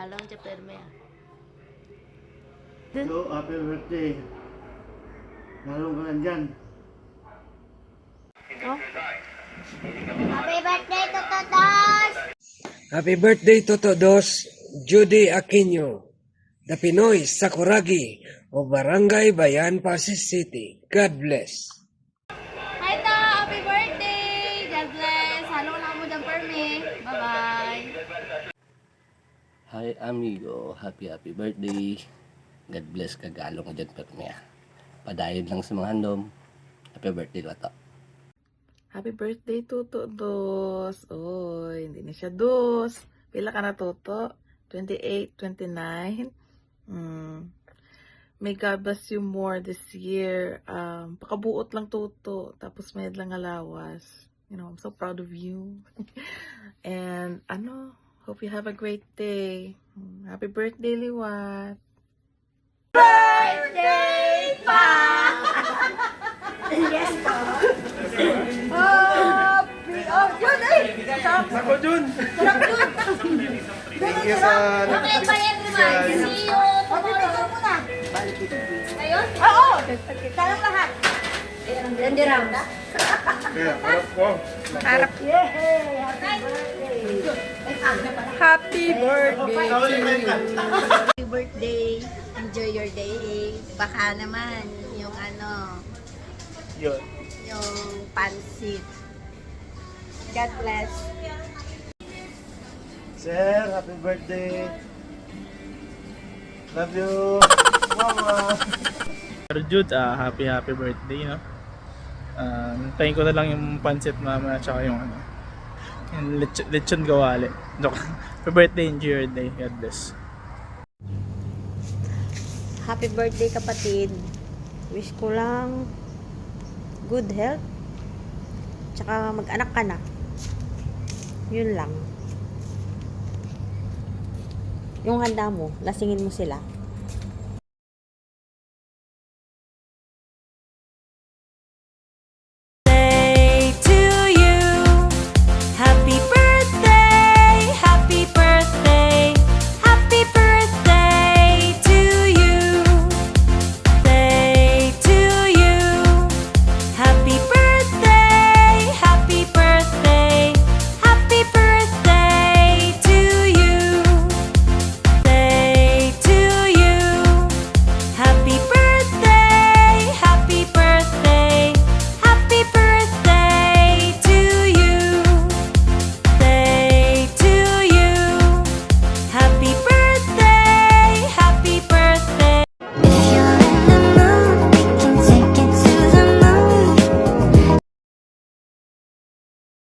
Galong siya perme. So, happy birthday. Nalong ka lang dyan. Oh? Happy birthday, Toto Dos! Happy birthday, Toto Dos, Judy Aquino, the Pinoy Sakuragi of Barangay Bayan, Pasig City. God bless. Hi, To! Happy birthday! God bless! Halong lang mo dyan perme. Bye-bye! Hi amigo, happy birthday. God bless kagalo ka dyan permea. Padayon lang sa mga handom. Happy birthday ko to. Happy birthday, Toto Dos. Oy, hindi na siya dos. Pila ka na, Toto? 28, 29? May God bless you more this year. Pakabuot lang, Toto. Tapos may lang alawas. You know, I'm so proud of you. And, hope you have a great day. Happy birthday, Liwat. Birthday pa! Yes po. Jun, ay! Ako, Jun! Thank you sa... Okay pa yan naman. See you tomorrow. Muna. Ngayon? Oo! Tanong lahat. Hindi round, ha? Kaya, harap ko. Harap. Yay! Happy birthday! Happy birthday to you. Happy birthday. Enjoy your day. Baka naman yung Yun. yung pansit. God bless. Sir, happy birthday. Love you. Mama. Sir Jude, happy birthday, no? Tayin ko na lang yung pancit mama at saka yung yung lechon gawali. Joke. Happy birthday, enjoy your day. God bless. Happy birthday, kapatid. Wish ko lang good health. Tsaka mag-anak ka na. Yun lang. Yung handa mo, lasingin mo sila.